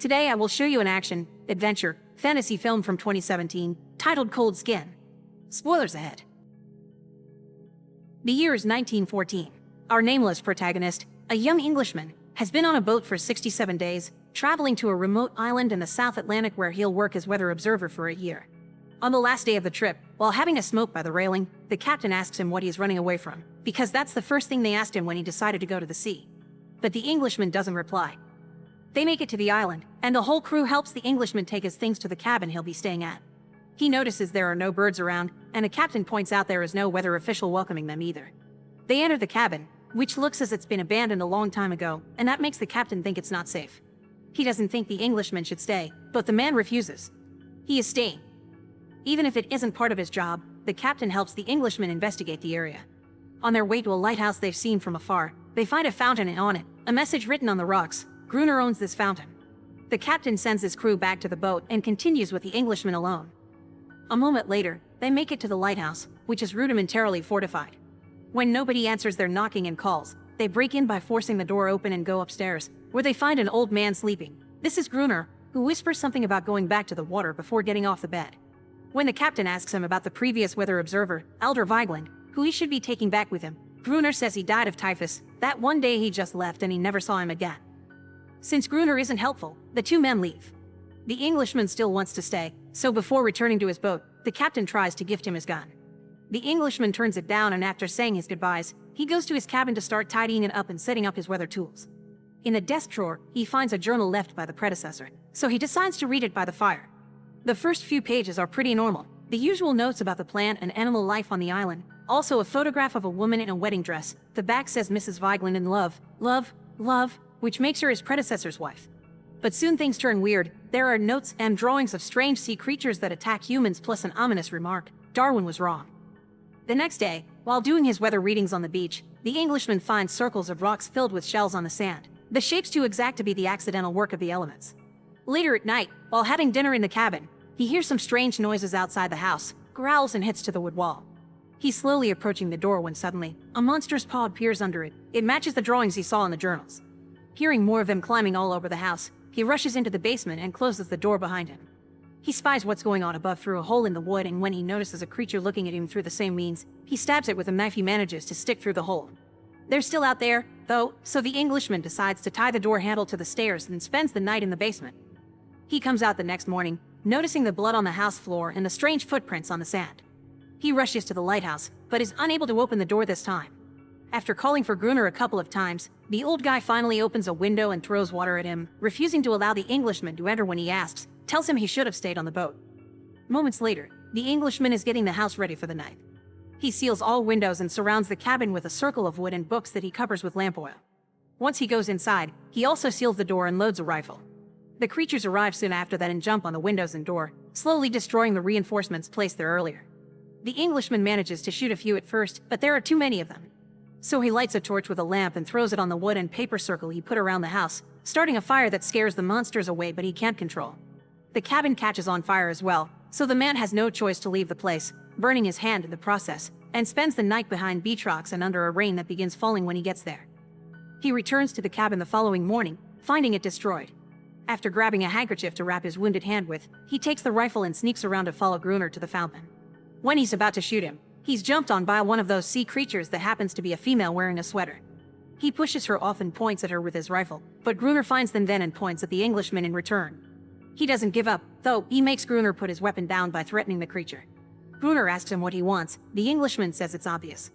Today I will show you an action, adventure, fantasy film from 2017, titled Cold Skin. Spoilers ahead. The year is 1914. Our nameless protagonist, a young Englishman, has been on a boat for 67 days, traveling to a remote island in the South Atlantic where he'll work as weather observer for a year. On the last day of the trip, while having a smoke by the railing, the captain asks him what he's running away from, because that's the first thing they asked him when he decided to go to the sea. But the Englishman doesn't reply. They make it to the island, and the whole crew helps the Englishman take his things to the cabin he'll be staying at. He notices there are no birds around, and the captain points out there is no weather official welcoming them either. They enter the cabin, which looks as it's been abandoned a long time ago, and that makes the captain think it's not safe. He doesn't think the Englishman should stay, but the man refuses. He is staying. Even if it isn't part of his job, the captain helps the Englishman investigate the area. On their way to a lighthouse they've seen from afar, they find a fountain and on it, a message written on the rocks: Gruner owns this fountain. The captain sends his crew back to the boat and continues with the Englishman alone. A moment later, they make it to the lighthouse, which is rudimentarily fortified. When nobody answers their knocking and calls, they break in by forcing the door open and go upstairs, where they find an old man sleeping. This is Gruner, who whispers something about going back to the water before getting off the bed. When the captain asks him about the previous weather observer, Elder Vigeland, who he should be taking back with him, Gruner says he died of typhus, that one day he just left and he never saw him again. Since Gruner isn't helpful, the two men leave. The Englishman still wants to stay, so before returning to his boat, the captain tries to gift him his gun. The Englishman turns it down, and after saying his goodbyes, he goes to his cabin to start tidying it up and setting up his weather tools. In the desk drawer, he finds a journal left by the predecessor, so he decides to read it by the fire. The first few pages are pretty normal, the usual notes about the plant and animal life on the island, also a photograph of a woman in a wedding dress. The back says Mrs. Vigeland in love, love, love, which makes her his predecessor's wife. But soon things turn weird. There are notes and drawings of strange sea creatures that attack humans, plus an ominous remark: Darwin was wrong. The next day, while doing his weather readings on the beach, the Englishman finds circles of rocks filled with shells on the sand, the shapes too exact to be the accidental work of the elements. Later at night, while having dinner in the cabin, he hears some strange noises outside the house, growls and hits to the wood wall. He's slowly approaching the door when suddenly, a monstrous paw appears under it. It matches the drawings he saw in the journals. Hearing more of them climbing all over the house, he rushes into the basement and closes the door behind him. He spies what's going on above through a hole in the wood, and when he notices a creature looking at him through the same means, he stabs it with a knife he manages to stick through the hole. They're still out there, though, so the Englishman decides to tie the door handle to the stairs and spends the night in the basement. He comes out the next morning, noticing the blood on the house floor and the strange footprints on the sand. He rushes to the lighthouse, but is unable to open the door this time. After calling for Gruner a couple of times, the old guy finally opens a window and throws water at him, refusing to allow the Englishman to enter when he asks, tells him he should have stayed on the boat. Moments later, the Englishman is getting the house ready for the night. He seals all windows and surrounds the cabin with a circle of wood and books that he covers with lamp oil. Once he goes inside, he also seals the door and loads a rifle. The creatures arrive soon after that and jump on the windows and door, slowly destroying the reinforcements placed there earlier. The Englishman manages to shoot a few at first, but there are too many of them. So he lights a torch with a lamp and throws it on the wood and paper circle he put around the house, starting a fire that scares the monsters away but he can't control. The cabin catches on fire as well, so the man has no choice to leave the place, burning his hand in the process, and spends the night behind beach rocks and under a rain that begins falling when he gets there. He returns to the cabin the following morning, finding it destroyed. After grabbing a handkerchief to wrap his wounded hand with, he takes the rifle and sneaks around to follow Gruner to the fountain. When he's about to shoot him, he's jumped on by one of those sea creatures that happens to be a female wearing a sweater. He pushes her off and points at her with his rifle, but Gruner finds them then and points at the Englishman in return. He doesn't give up, though. He makes Gruner put his weapon down by threatening the creature. Gruner asks him what he wants. The Englishman says it's obvious.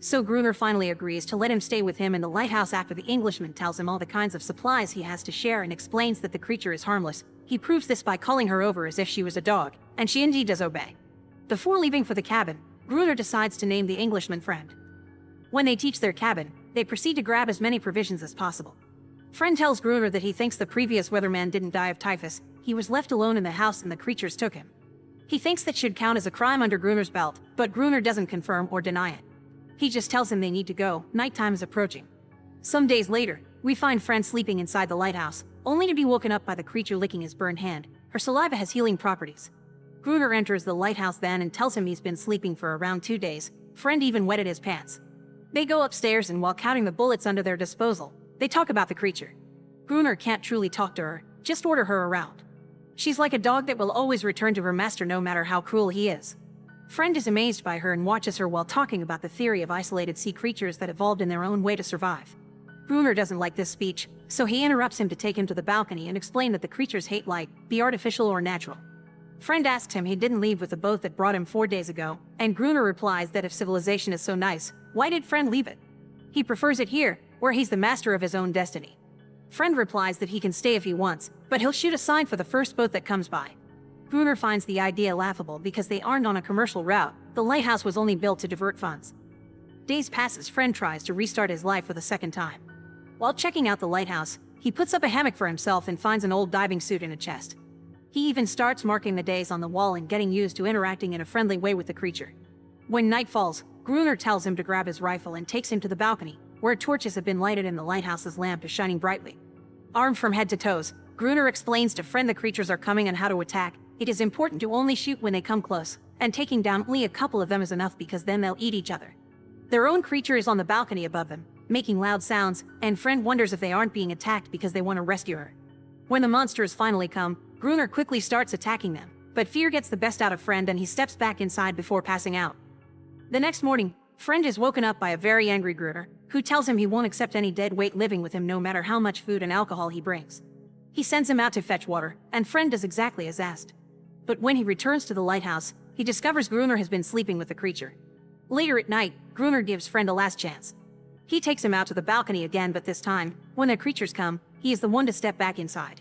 So Gruner finally agrees to let him stay with him in the lighthouse after the Englishman tells him all the kinds of supplies he has to share and explains that the creature is harmless. He proves this by calling her over as if she was a dog, and she indeed does obey. Before leaving for the cabin, Gruner decides to name the Englishman Friend. When they teach their cabin, they proceed to grab as many provisions as possible. Friend tells Gruner that he thinks the previous weatherman didn't die of typhus. He was left alone in the house and the creatures took him. He thinks that should count as a crime under Gruner's belt, but Gruner doesn't confirm or deny it. He just tells him they need to go. Nighttime is approaching. Some days later, we find Friend sleeping inside the lighthouse, only to be woken up by the creature licking his burned hand. Her saliva has healing properties. Gruner enters the lighthouse then and tells him he's been sleeping for around 2 days. Friend even wetted his pants. They go upstairs, and while counting the bullets under their disposal, they talk about the creature. Gruner can't truly talk to her. just order her around. She's like a dog that will always return to her master no matter how cruel he is. Friend is amazed by her and watches her while talking about the theory of isolated sea creatures that evolved in their own way to survive. Gruner doesn't like this speech, so he interrupts him to take him to the balcony and explain that the creatures hate light, be artificial or natural. Friend asks him he didn't leave with the boat that brought him 4 days ago, and Gruner replies that if civilization is so nice, why did Friend leave it? He prefers it here, where he's the master of his own destiny. Friend replies that he can stay if he wants, but he'll shoot a sign for the first boat that comes by. Gruner finds the idea laughable because they aren't on a commercial route. The lighthouse was only built to divert funds. Days pass as Friend tries to restart his life for the second time. While checking out the lighthouse, he puts up a hammock for himself and finds an old diving suit in a chest. He even starts marking the days on the wall and getting used to interacting in a friendly way with the creature. When night falls, Gruner tells him to grab his rifle and takes him to the balcony, where torches have been lighted and the lighthouse's lamp is shining brightly. Armed from head to toes, Gruner explains to Friend the creatures are coming and how to attack. It is important to only shoot when they come close, and taking down only a couple of them is enough because then they'll eat each other. Their own creature is on the balcony above them, making loud sounds, and Friend wonders if they aren't being attacked because they want to rescue her. When the monsters finally come, Gruner quickly starts attacking them, but fear gets the best out of Friend and he steps back inside before passing out. The next morning, Friend is woken up by a very angry Gruner, who tells him he won't accept any dead weight living with him no matter how much food and alcohol he brings. He sends him out to fetch water, and Friend does exactly as asked. But when he returns to the lighthouse, he discovers Gruner has been sleeping with the creature. Later at night, Gruner gives Friend a last chance. He takes him out to the balcony again, but this time, when the creatures come, he is the one to step back inside.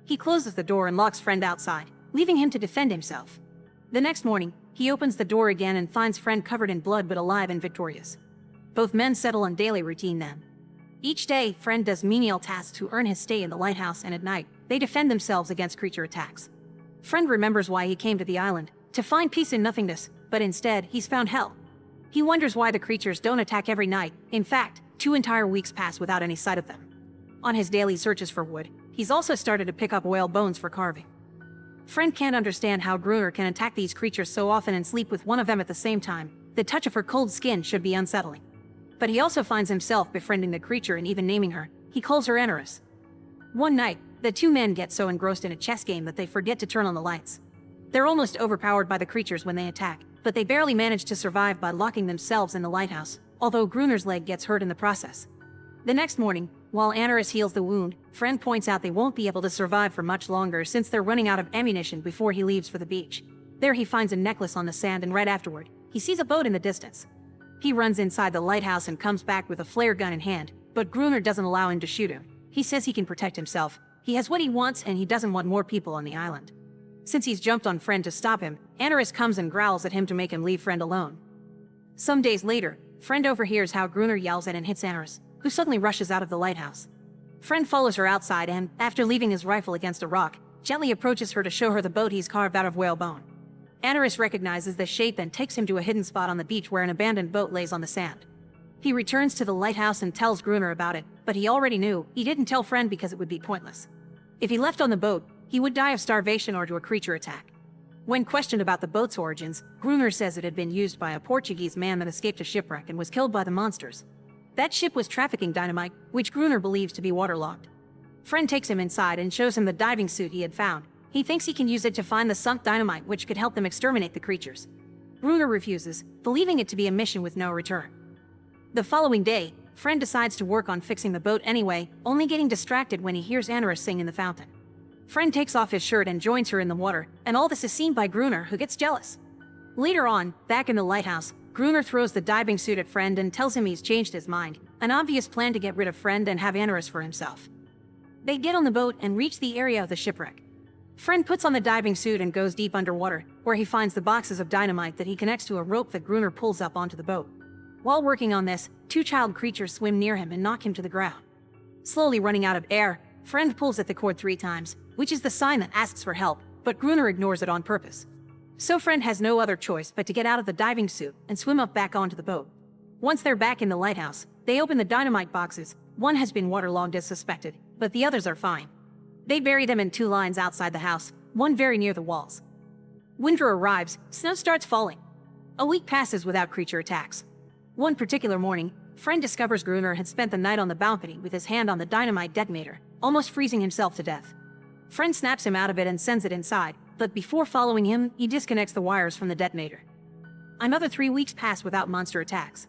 He closes the door and locks Friend outside, leaving him to defend himself. The next morning, he opens the door again and finds Friend covered in blood but alive and victorious. Both men settle on daily routine then. Each day, Friend does menial tasks to earn his stay in the lighthouse, and at night, they defend themselves against creature attacks. Friend remembers why he came to the island, to find peace in nothingness, but instead, he's found hell. He wonders why the creatures don't attack every night. In fact, 2 entire weeks pass without any sight of them. On his daily searches for wood, he's also started to pick up whale bones for carving. Friend can't understand how Gruner can attack these creatures so often and sleep with one of them at the same time. The touch of her cold skin should be unsettling. But he also finds himself befriending the creature and even naming her. He calls her Anorus. One night, the 2 men get so engrossed in a chess game that they forget to turn on the lights. They're almost overpowered by the creatures when they attack, but they barely manage to survive by locking themselves in the lighthouse, although Gruner's leg gets hurt in the process. The next morning, while Anorus heals the wound, Friend points out they won't be able to survive for much longer since they're running out of ammunition before he leaves for the beach. There he finds a necklace on the sand, and right afterward, he sees a boat in the distance. He runs inside the lighthouse and comes back with a flare gun in hand, but Gruner doesn't allow him to shoot him. He says he can protect himself. He has what he wants and he doesn't want more people on the island. Since he's jumped on Friend to stop him, Anorus comes and growls at him to make him leave Friend alone. Some days later, Friend overhears how Gruner yells at and hits Anorus, who suddenly rushes out of the lighthouse. Friend follows her outside and, after leaving his rifle against a rock, gently approaches her to show her the boat he's carved out of whale bone. Anorus recognizes the shape and takes him to a hidden spot on the beach where an abandoned boat lays on the sand. He returns to the lighthouse and tells Gruner about it, but he already knew. He didn't tell Friend because it would be pointless. If he left on the boat, he would die of starvation or to a creature attack. When questioned about the boat's origins, Gruner says it had been used by a Portuguese man that escaped a shipwreck and was killed by the monsters. That ship was trafficking dynamite, which Gruner believes to be waterlogged. Friend takes him inside and shows him the diving suit he had found. He thinks he can use it to find the sunk dynamite, which could help them exterminate the creatures. Gruner refuses, believing it to be a mission with no return. The following day, Friend decides to work on fixing the boat anyway, only getting distracted when he hears Anorus sing in the fountain. Friend takes off his shirt and joins her in the water, and all this is seen by Gruner, who gets jealous. Later on, back in the lighthouse, Gruner throws the diving suit at Friend and tells him he's changed his mind, an obvious plan to get rid of Friend and have Anorus for himself. They get on the boat and reach the area of the shipwreck. Friend puts on the diving suit and goes deep underwater, where he finds the boxes of dynamite that he connects to a rope that Gruner pulls up onto the boat. While working on this, 2 child creatures swim near him and knock him to the ground. Slowly running out of air, Friend pulls at the cord 3 times, which is the sign that asks for help, but Gruner ignores it on purpose. So Friend has no other choice but to get out of the diving suit and swim up back onto the boat. Once they're back in the lighthouse, they open the dynamite boxes. One has been waterlogged as suspected, but the others are fine. They bury them in 2 lines outside the house, one very near the walls. Winter arrives, snow starts falling. A week passes without creature attacks. One particular morning, Friend discovers Gruner had spent the night on the balcony with his hand on the dynamite detonator, almost freezing himself to death. Friend snaps him out of it and sends it inside, but before following him, he disconnects the wires from the detonator. Another 3 weeks pass without monster attacks.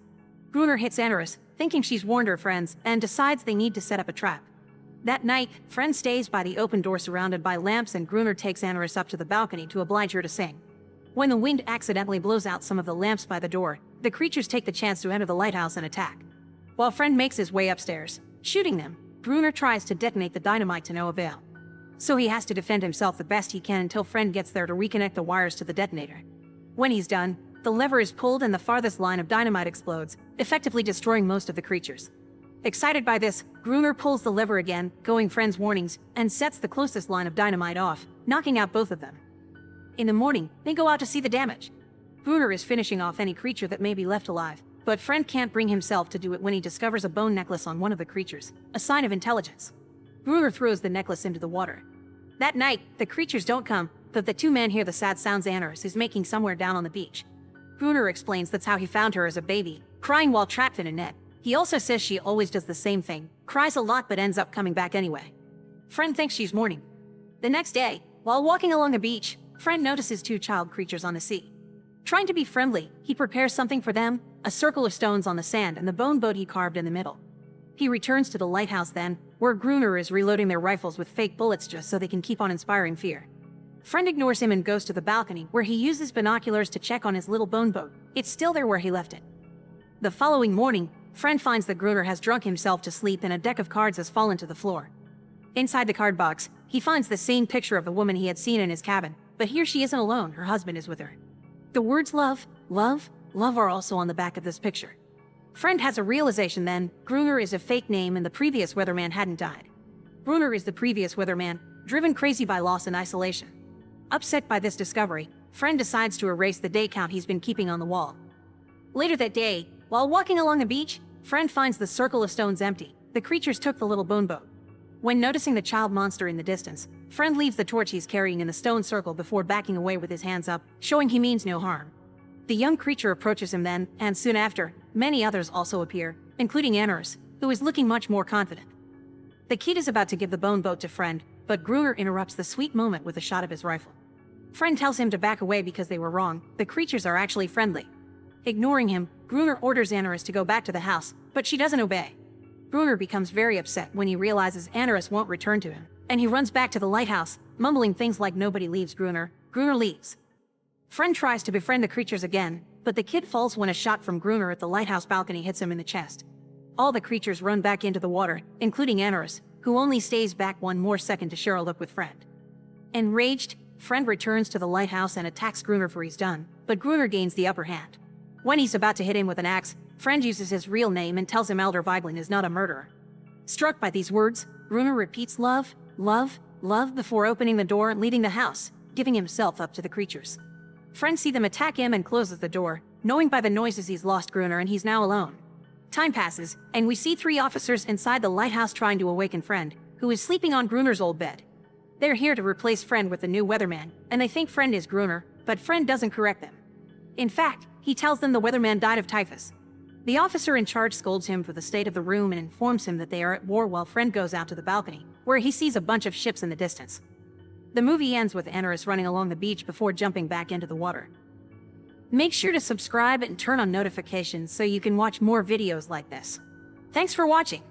Gruner hits Enerus, thinking she's warned her friends, and decides they need to set up a trap. That night, Friend stays by the open door surrounded by lamps, and Gruner takes Enerus up to the balcony to oblige her to sing. When the wind accidentally blows out some of the lamps by the door, the creatures take the chance to enter the lighthouse and attack. While Friend makes his way upstairs, shooting them, Gruner tries to detonate the dynamite to no avail. So he has to defend himself the best he can until Friend gets there to reconnect the wires to the detonator. When he's done, the lever is pulled and the farthest line of dynamite explodes, effectively destroying most of the creatures. Excited by this, Gruner pulls the lever again, going Friend's warnings, and sets the closest line of dynamite off, knocking out both of them. In the morning, they go out to see the damage. Gruner is finishing off any creature that may be left alive, but Friend can't bring himself to do it when he discovers a bone necklace on one of the creatures, a sign of intelligence. Gruner throws the necklace into the water. That night, the creatures don't come, but the two men hear the sad sounds Enerus is making somewhere down on the beach. Gruner explains that's how he found her as a baby, crying while trapped in a net. He also says she always does the same thing, cries a lot but ends up coming back anyway. Friend thinks she's mourning. The next day, while walking along the beach, Friend notices two child creatures on the sea. Trying to be friendly, he prepares something for them, a circle of stones on the sand and the bone boat he carved in the middle. He returns to the lighthouse then, where Gruner is reloading their rifles with fake bullets just so they can keep on inspiring fear. Friend ignores him and goes to the balcony, where he uses binoculars to check on his little bone boat. It's still there where he left it. The following morning, Friend finds that Gruner has drunk himself to sleep and a deck of cards has fallen to the floor. Inside the card box, he finds the same picture of the woman he had seen in his cabin, but here she isn't alone, her husband is with her. The words love, love, love are also on the back of this picture. Friend has a realization then, Gruner is a fake name and the previous weatherman hadn't died. Gruner is the previous weatherman, driven crazy by loss and isolation. Upset by this discovery, Friend decides to erase the day count he's been keeping on the wall. Later that day, while walking along the beach, Friend finds the circle of stones empty. The creatures took the little bone boat. When noticing the child monster in the distance, Friend leaves the torch he's carrying in the stone circle before backing away with his hands up, showing he means no harm. The young creature approaches him then, and soon after, many others also appear, including Enerus, who is looking much more confident. The kid is about to give the bone boat to Friend, but Gruner interrupts the sweet moment with a shot of his rifle. Friend tells him to back away because they were wrong. The creatures are actually friendly. Ignoring him, Gruner orders Enerus to go back to the house, but she doesn't obey. Gruner becomes very upset when he realizes Enerus won't return to him, and he runs back to the lighthouse, mumbling things like nobody leaves Gruner. Gruner leaves. Friend tries to befriend the creatures again, but the kid falls when a shot from Gruner at the lighthouse balcony hits him in the chest. All the creatures run back into the water, including Enerus, who only stays back one more second to share a look with Friend. Enraged, Friend returns to the lighthouse and attacks Gruner for he's done, but Gruner gains the upper hand. When he's about to hit him with an axe, Friend uses his real name and tells him Elder Vigelin is not a murderer. Struck by these words, Gruner repeats love, love, love before opening the door and leaving the house, giving himself up to the creatures. Friend see them attack him and closes the door, knowing by the noises he's lost Gruner and he's now alone. Time passes, and we see 3 officers inside the lighthouse trying to awaken Friend, who is sleeping on Gruner's old bed. They're here to replace Friend with the new weatherman, and they think Friend is Gruner, but Friend doesn't correct them. In fact, he tells them the weatherman died of typhus. The officer in charge scolds him for the state of the room and informs him that they are at war while Friend goes out to the balcony, where he sees a bunch of ships in the distance. The movie ends with Enerus running along the beach before jumping back into the water. Make sure to subscribe and turn on notifications so you can watch more videos like this. Thanks for watching.